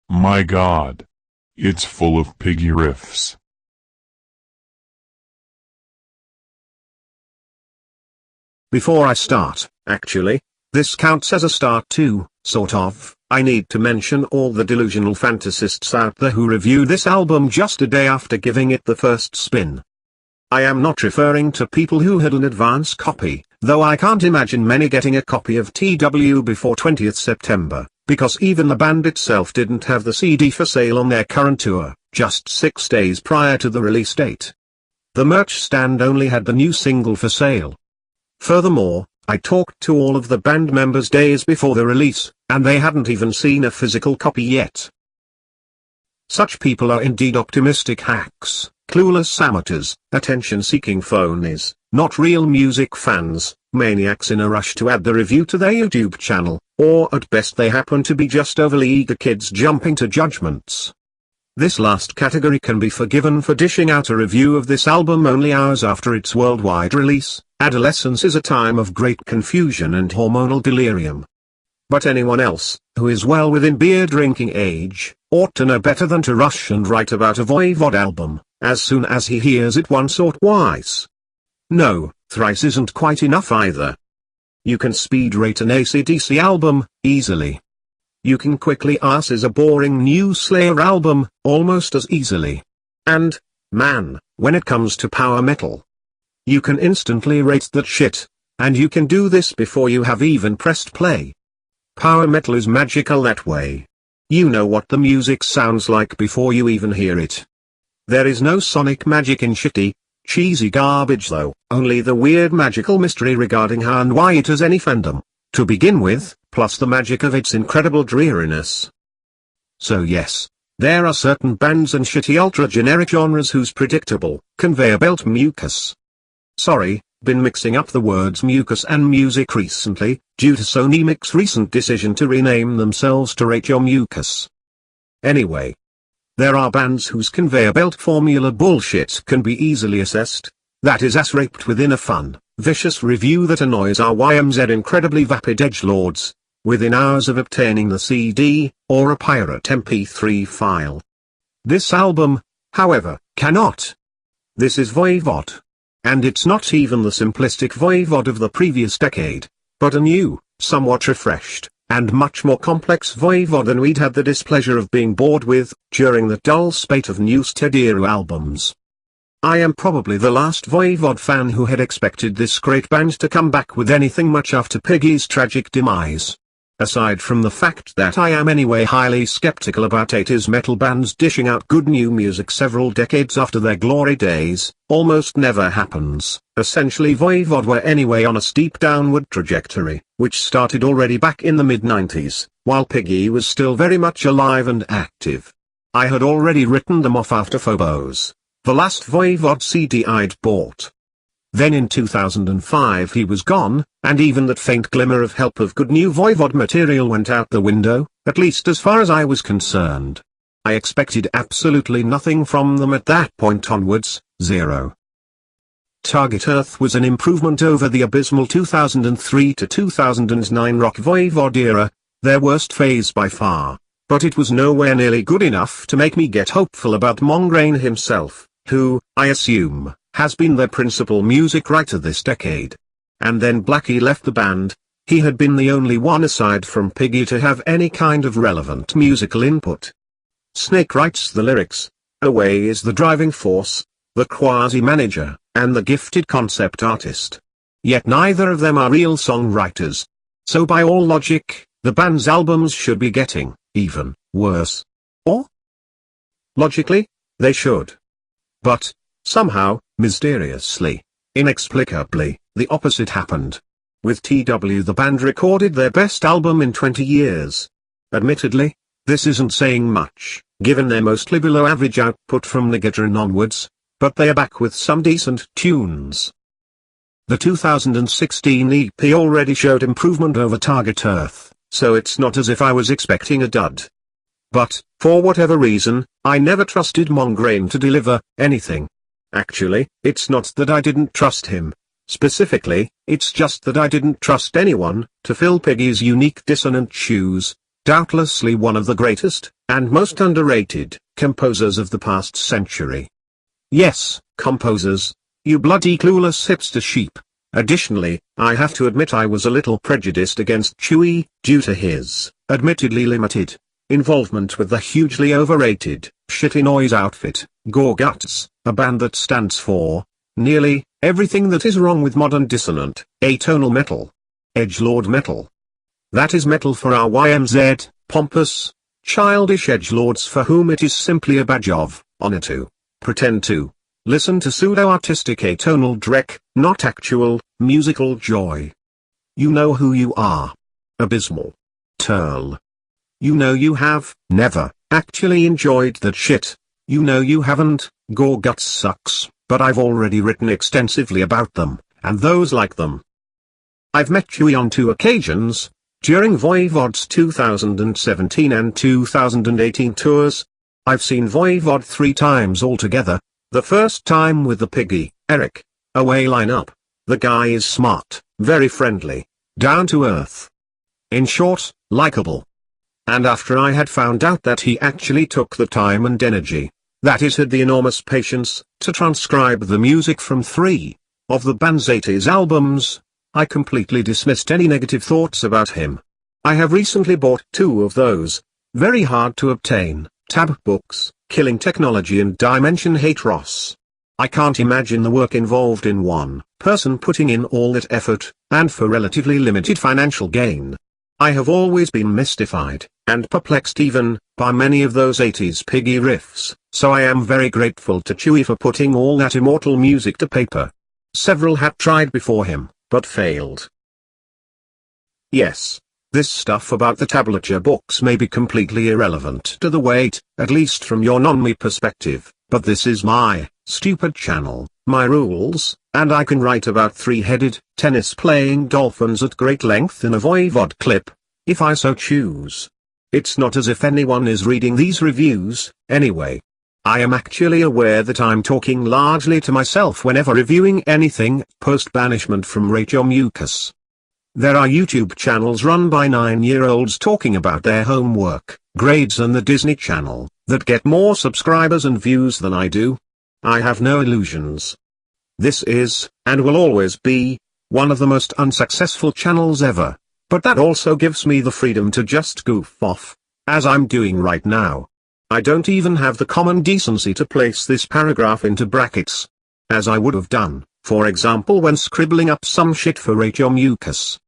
My God. It's full of piggy riffs. Before I start, actually, this counts as a start too, sort of. I need to mention all the delusional fantasists out there who reviewed this album just a day after giving it the first spin. I am not referring to people who had an advance copy, though I can't imagine many getting a copy of TW before 20th September, because even the band itself didn't have the CD for sale on their current tour, just 6 days prior to the release date. The merch stand only had the new single for sale. Furthermore, I talked to all of the band members days before the release, and they hadn't even seen a physical copy yet. Such people are indeed optimistic hacks, clueless amateurs, attention-seeking phonies, not real music fans, maniacs in a rush to add the review to their YouTube channel, or at best they happen to be just overly eager kids jumping to judgments. This last category can be forgiven for dishing out a review of this album only hours after its worldwide release. Adolescence is a time of great confusion and hormonal delirium. But anyone else, who is well within beer drinking age, ought to know better than to rush and write about a Voivod album, as soon as he hears it once or twice. No, thrice isn't quite enough either. You can speed rate an AC/DC album, easily. You can quickly is a boring new Slayer album, almost as easily. And, man, when it comes to power metal, you can instantly rate that shit, and you can do this before you have even pressed play. Power metal is magical that way. You know what the music sounds like before you even hear it. There is no sonic magic in shitty, cheesy garbage though, only the weird magical mystery regarding how and why it has any fandom, to begin with, plus the magic of its incredible dreariness. So yes, there are certain bands and shitty ultra-generic genres whose predictable, conveyor belt mucus. Sorry, been mixing up the words mucus and music recently, due to Sony Mic's recent decision to rename themselves to Rate Your Mucus. Anyway, there are bands whose conveyor belt formula bullshit can be easily assessed, that is raped within a fun, vicious review that annoys our YMZ incredibly vapid edgelords, within hours of obtaining the CD, or a pirate MP3 file. This album, however, cannot. This is Voivod. And it's not even the simplistic Voivod of the previous decade, but a new, somewhat refreshed, and much more complex Voivod than we'd had the displeasure of being bored with, during the dull spate of new Steadier albums. I am probably the last Voivod fan who had expected this great band to come back with anything much after Piggy's tragic demise. Aside from the fact that I am anyway highly skeptical about 80s metal bands dishing out good new music several decades after their glory days, almost never happens. Essentially Voivod were anyway on a steep downward trajectory, which started already back in the mid-90s, while Piggy was still very much alive and active. I had already written them off after Phobos, the last Voivod CD I'd bought. Then in 2005 he was gone, and even that faint glimmer of help of good new Voivod material went out the window, at least as far as I was concerned. I expected absolutely nothing from them at that point onwards, zero. Target Earth was an improvement over the abysmal 2003 to 2009 rock Voivod era, their worst phase by far, but it was nowhere nearly good enough to make me get hopeful about Mongrain himself, who, I assume, has been their principal music writer this decade. And then Blackie left the band. He had been the only one aside from Piggy to have any kind of relevant musical input. Snake writes the lyrics, Away is the driving force, the quasi-manager, and the gifted concept artist. Yet neither of them are real songwriters. So by all logic, the band's albums should be getting, even, worse. Or? Logically, they should. But, somehow, mysteriously, inexplicably, the opposite happened. With TW the band recorded their best album in 20 years. Admittedly, this isn't saying much, given their mostly below average output from Nigatron onwards, but they are back with some decent tunes. The 2016 EP already showed improvement over Target Earth, so it's not as if I was expecting a dud. But, for whatever reason, I never trusted Mongrain to deliver anything. Actually, it's not that I didn't trust him. Specifically, it's just that I didn't trust anyone to fill Piggy's unique dissonant shoes. doubtlessly one of the greatest, and most underrated, composers of the past century. Yes, composers. You bloody clueless hipster sheep. Additionally, I have to admit I was a little prejudiced against Chewy, due to his, admittedly limited, involvement with the hugely overrated, shitty noise outfit, Gorguts, a band that stands for, nearly, everything that is wrong with modern dissonant, atonal metal. Edgelord metal. That is metal for our YMZ, pompous, childish edgelords for whom it is simply a badge of honor to pretend to listen to pseudo-artistic atonal dreck, not actual, musical joy. You know who you are. Abysmal. Turl. You know you have never actually enjoyed that shit. You know you haven't. Gorguts sucks, but I've already written extensively about them, and those like them. I've met Chewy on 2 occasions, during Voivod's 2017 and 2018 tours. I've seen Voivod 3 times altogether. The first time with the Piggy, Eric, away lineup. The guy is smart, very friendly, down to earth. In short, likable. And after I had found out that he actually took the time and energy, that is had the enormous patience, to transcribe the music from 3 of the band's 80s albums, I completely dismissed any negative thoughts about him. I have recently bought 2 of those, very hard to obtain, tab books, Killing Technology and Dimension Hate Ross. I can't imagine the work involved in one person putting in all that effort, and for relatively limited financial gain. I have always been mystified, and perplexed even, by many of those 80s piggy riffs, so I am very grateful to Chewy for putting all that immortal music to paper. Several had tried before him, but failed. Yes. This stuff about the tablature books may be completely irrelevant to the weight, at least from your non-me perspective, but this is my stupid channel, my rules, and I can write about 3-headed, tennis-playing dolphins at great length in a Voivod clip, if I so choose. It's not as if anyone is reading these reviews, anyway. I am actually aware that I'm talking largely to myself whenever reviewing anything, post-banishment from Rachel Mucus. There are YouTube channels run by 9-year-olds talking about their homework, grades and the Disney Channel, that get more subscribers and views than I do. I have no illusions. This is, and will always be, one of the most unsuccessful channels ever, but that also gives me the freedom to just goof off, as I'm doing right now. I don't even have the common decency to place this paragraph into brackets, as I would have done, for example when scribbling up some shit for Rachel Mucus.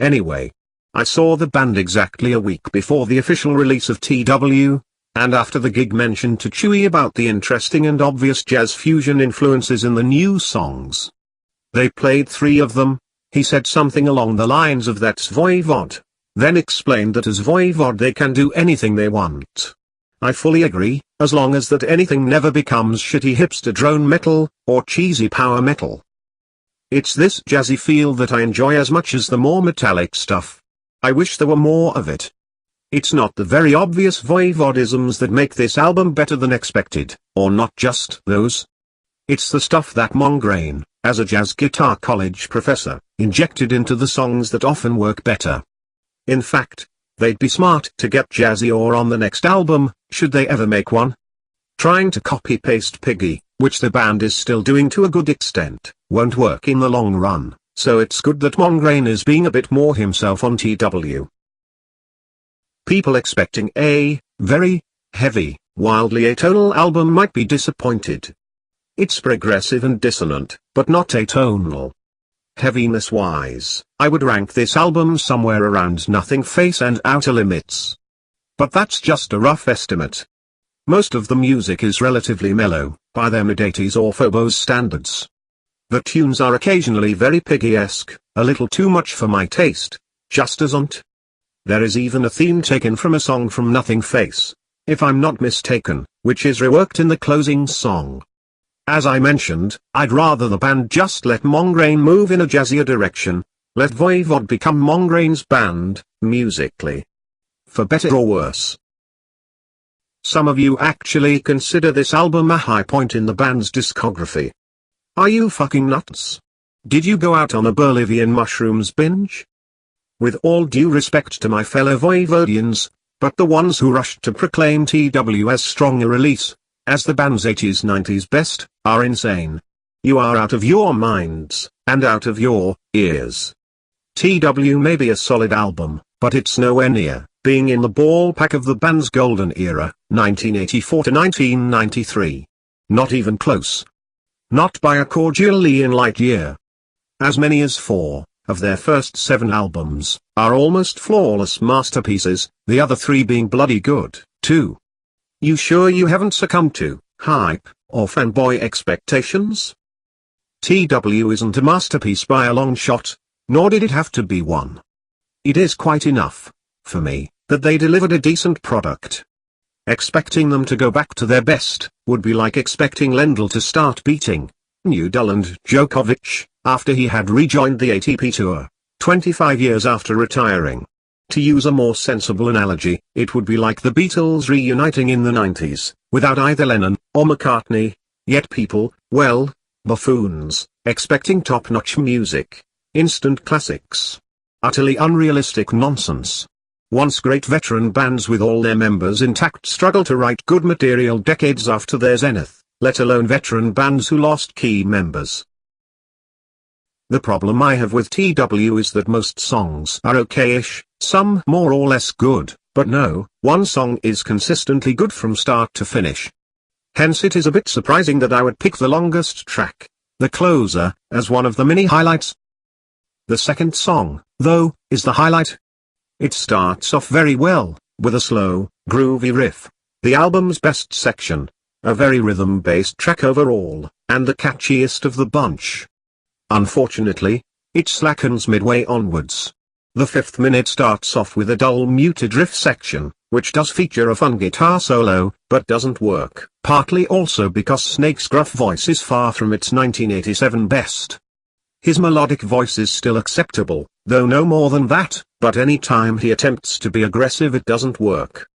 Anyway, I saw the band exactly a week before the official release of TW, and after the gig mentioned to Chewy about the interesting and obvious jazz fusion influences in the new songs. They played 3 of them. He said something along the lines of "That's Voivod," then explained that as Voivod they can do anything they want. I fully agree, as long as that anything never becomes shitty hipster drone metal, or cheesy power metal. It's this jazzy feel that I enjoy as much as the more metallic stuff. I wish there were more of it. It's not the very obvious Voivodisms that make this album better than expected, or not just those. It's the stuff that Mongrain, as a jazz guitar college professor, injected into the songs that often work better. In fact, they'd be smart to get Jazzy Ore on the next album, should they ever make one. Trying to copy-paste Piggy, which the band is still doing to a good extent, won't work in the long run, so it's good that Mongrain is being a bit more himself on TW. People expecting a very heavy, wildly atonal album might be disappointed. It's progressive and dissonant, but not atonal. Heaviness-wise, I would rank this album somewhere around Nothing Face and Outer Limits. But that's just a rough estimate. Most of the music is relatively mellow, by their mid-80s or Phobos standards. The tunes are occasionally very Piggy-esque, a little too much for my taste, just as on't. There is even a theme taken from a song from Nothing Face, if I'm not mistaken, which is reworked in the closing song. As I mentioned, I'd rather the band just let Mongrain move in a jazzier direction, let Voivod become Mongrain's band, musically. For better or worse. Some of you actually consider this album a high point in the band's discography. Are you fucking nuts? Did you go out on a Bolivian mushrooms binge? With all due respect to my fellow Voivodians, but the ones who rushed to proclaim TW as strong a release, as the band's 80s-90s best, are insane. You are out of your minds, and out of your ears. TW may be a solid album, but it's nowhere near being in the ballpark of the band's golden era, 1984 to 1993. Not even close. Not by a cordially light year. As many as 4 of their first 7 albums are almost flawless masterpieces, the other 3 being bloody good, too. You sure you haven't succumbed to hype or fanboy expectations? TW isn't a masterpiece by a long shot, nor did it have to be one. It is quite enough, for me, that they delivered a decent product. Expecting them to go back to their best would be like expecting Lendl to start beating Nadal and Djokovic after he had rejoined the ATP Tour, 25 years after retiring. To use a more sensible analogy, it would be like the Beatles reuniting in the 90s, without either Lennon or McCartney, yet people, well, buffoons, expecting top-notch music, instant classics. Utterly unrealistic nonsense. Once great veteran bands with all their members intact struggle to write good material decades after their zenith, let alone veteran bands who lost key members. The problem I have with TW is that most songs are okay-ish, some more or less good, but no one song is consistently good from start to finish. Hence it is a bit surprising that I would pick the longest track, The Closer, as one of the many highlights. The second song, though, is the highlight. It starts off very well, with a slow, groovy riff, the album's best section, a very rhythm-based track overall, and the catchiest of the bunch. Unfortunately, it slackens midway onwards. The 5th minute starts off with a dull muted riff section, which does feature a fun guitar solo, but doesn't work, partly also because Snake's gruff voice is far from its 1987 best. His melodic voice is still acceptable, though no more than that, but any time he attempts to be aggressive it doesn't work.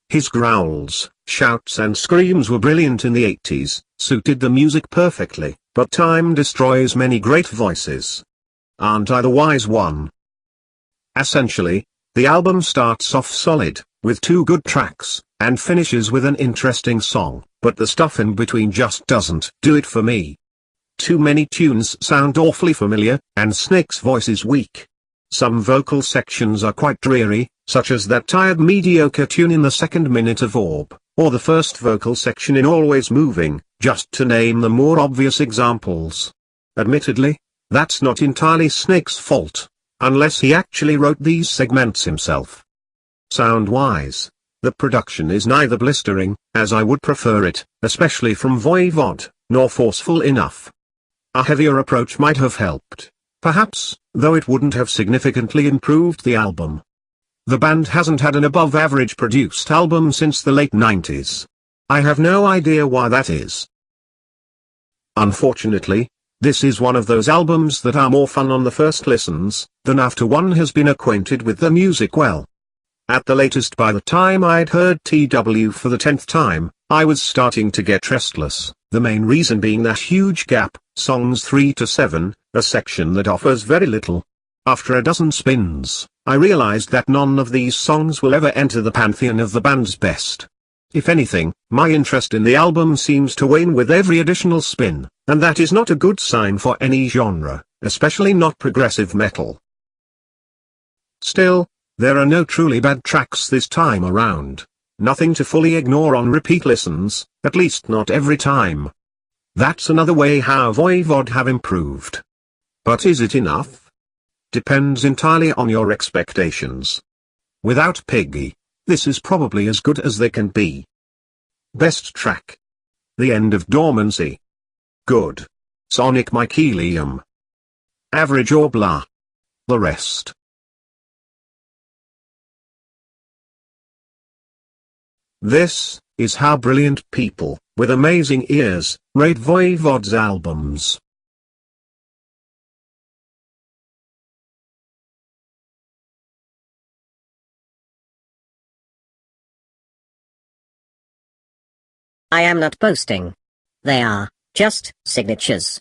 His growls, shouts and screams were brilliant in the 80s, suited the music perfectly, but time destroys many great voices. Aren't I the wise one? Essentially, the album starts off solid, with 2 good tracks, and finishes with an interesting song, but the stuff in between just doesn't do it for me. Too many tunes sound awfully familiar, and Snake's voice is weak. Some vocal sections are quite dreary, such as that tired mediocre tune in the 2nd minute of Orb, or the first vocal section in Always Moving, just to name the more obvious examples. Admittedly, that's not entirely Snake's fault, unless he actually wrote these segments himself. Sound-wise, the production is neither blistering, as I would prefer it, especially from Voivod, nor forceful enough. A heavier approach might have helped, perhaps, though it wouldn't have significantly improved the album. The band hasn't had an above-average produced album since the late 90s. I have no idea why that is. Unfortunately, this is one of those albums that are more fun on the first listens, than after one has been acquainted with the music well. At the latest, by the time I'd heard TW for the 10th time, I was starting to get restless, the main reason being that huge gap, songs 3 to 7, a section that offers very little. After a dozen spins, I realized that none of these songs will ever enter the pantheon of the band's best. If anything, my interest in the album seems to wane with every additional spin, and that is not a good sign for any genre, especially not progressive metal. Still, there are no truly bad tracks this time around. Nothing to fully ignore on repeat listens, at least not every time. That's another way how Voivod have improved. But is it enough? Depends entirely on your expectations. Without Piggy, this is probably as good as they can be. Best track. The End of Dormancy. Good. Sonic Mycelium. Average or blah. The rest. This is how brilliant people, with amazing ears, rate Voivod's albums. I am not boasting. They are just signatures.